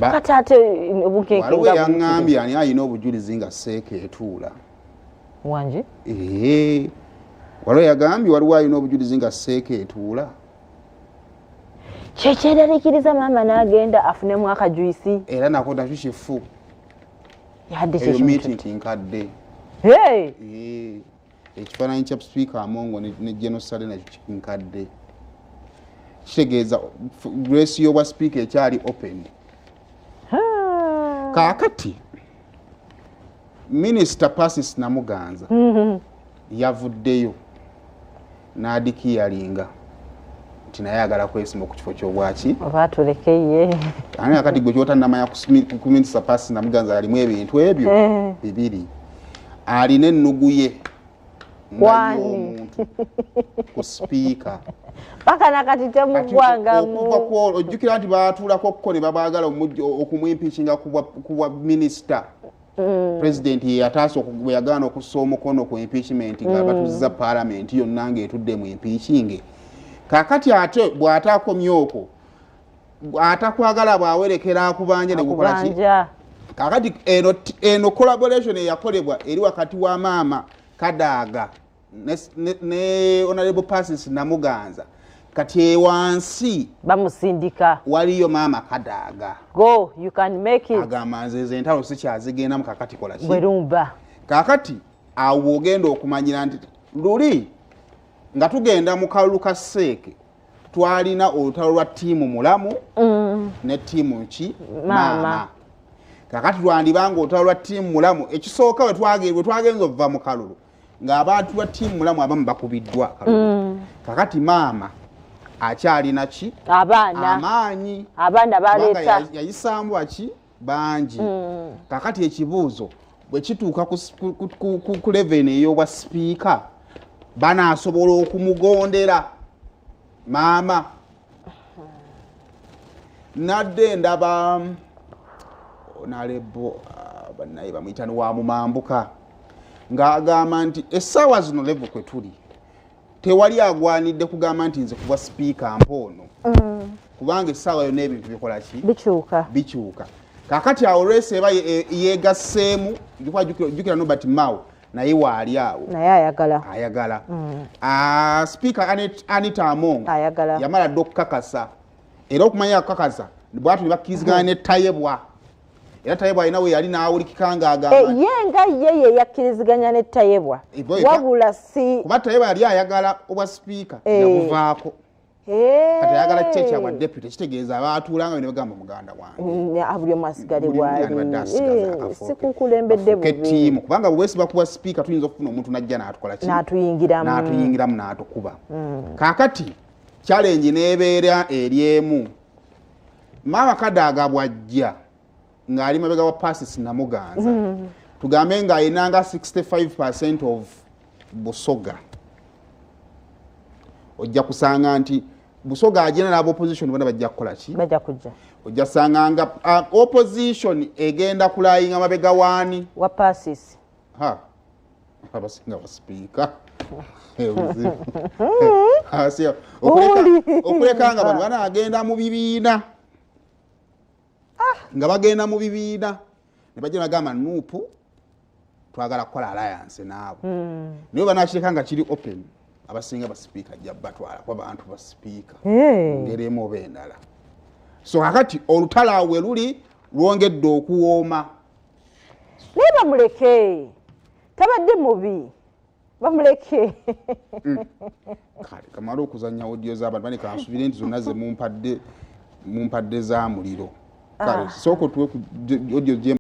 kati ate obukenke waliwo yaŋŋambye ani alina obujulizi nga seeka etuula wanje waliwo yagambye waliwo alina obujulizi nga seeka etuula kyekyeraliikiriza maama n'agenda afunemu akajuisi era nako nakyo kifu yadde eyo meeting nkadde ekifaananyi kya sipiika Amongo ne Genosale nakyo nkadde kitegeeza grace y'obwa sipiika ekyali open kaakati minisita Pacis Namuganza yavuddeyo n'adikiyalinga nti naye ayagala kwesima ku kifo ky'obwaki oba tulekeye ani akati gwe kyotannamanya ku minisita Pacis Namuganza yalimu ebintu ebyo bibiri alina ennugu ye ng'omuntu ku sipiika paka nakati temugwangamu ojjukira nti baatuulako ko ne babaagala okumwimpiikinga ku bwa minisita president ye yataasa bwe yagaana okussa omukono ku impeachment nga batuuziza paalamenti yonna ng'etudde mu impeachinge kaakati ate bw'ataakomye okwo atakwagala bw'awerekera akubanja ne gukola ki kaakati eno collaboration eyakolebwa eri wakati wa maama Kadaaga ne Honorable Pacis Namuganza kati wansi bamusindika waliyo maama Kadaaga go you can make it agamba nze entalo sikyazigenda mu kakati kola ki bwerumba kakati awo ogenda okumanyira nti luli nga tugenda mu kalulu ka Seeke twalina olutalo lwa ttiimu Mulamu ne ttiimu ki maama kakati twandibanga olutalo lwa ttiimu Mulamu ekisooka we twagenza okuva mu kalulu ng'abantu ba ttiimu Mulamu abamu bakubiddwa kalulu kakati maama akyalina ki amaanyi abaana baleeta yayisambwa ki bangi kakati ekibuuzo bwe kituuka ku level ey'obwa sipiika banaasobola okumugondera maama nadde ndaba Honorable bannaye bamuyita wa Mumambuka ng'agamba nti essaawa zino level kwe tuli tewali agwanidde kugamba nti nze kuba sipiika mpoono kubanga essaawa yonna ebintu bikola ki bikyuka kakati awo olwesi eba yeegasseemu jjukira Nobert Mao naye waali awo naye ayagala sipiika Anita Amongo yamala dde okukakasa era okumanya okukakasa bwatu ne bakkiriziganya ne Tayebwa era Tayebwa alina we yali n'awulikika ng'agamba ye nga ye yakkiriziganya ne Tayebwa wabula si kuba Tayebwa yali ayagala obwa sipiika yabuvaako kati ayagala kiki kyabwa deputy kitegeeza abaatuulanga ne bagamba muganda wange buli omu asigale bwali sikukulembedde bubi kubanga bwesiba kuba sipiika tuyinza okufuna omuntu najja n'atukola ki n'atuyingiramu n'atukuba kaakati challenge n'ebeera eryemu maama Kadaaga bwajja ng'ali mabega wa Pacis Namuganza tugambe ng'ayinanga 65% of Busoga ojja kusanga nti Busoga agenda n'aba opposition bonna bajja kukola ki bajja kujja ojja kusanga nga opposition egenda kulayinga mabega waani wa Pacis abasinga ba speaker okuleka nga bano banagenda mu bibiina nga bagenda mu bibiina ne bajja bagamba Nuupu twagala kukola alliance naabo naye banakireka nga kiri open abasinga ba speaker ajja batwala kwa bantu ba speaker ngeremu oba endala so kakati olutalo awo we luli lwongedde okuwooma naye bamuleke tabadde mubi bamuleke kale kamala okuzanya audio z'abantu bane kansubire nti zonna ze mumpadde za muliro kale soko tuwe audio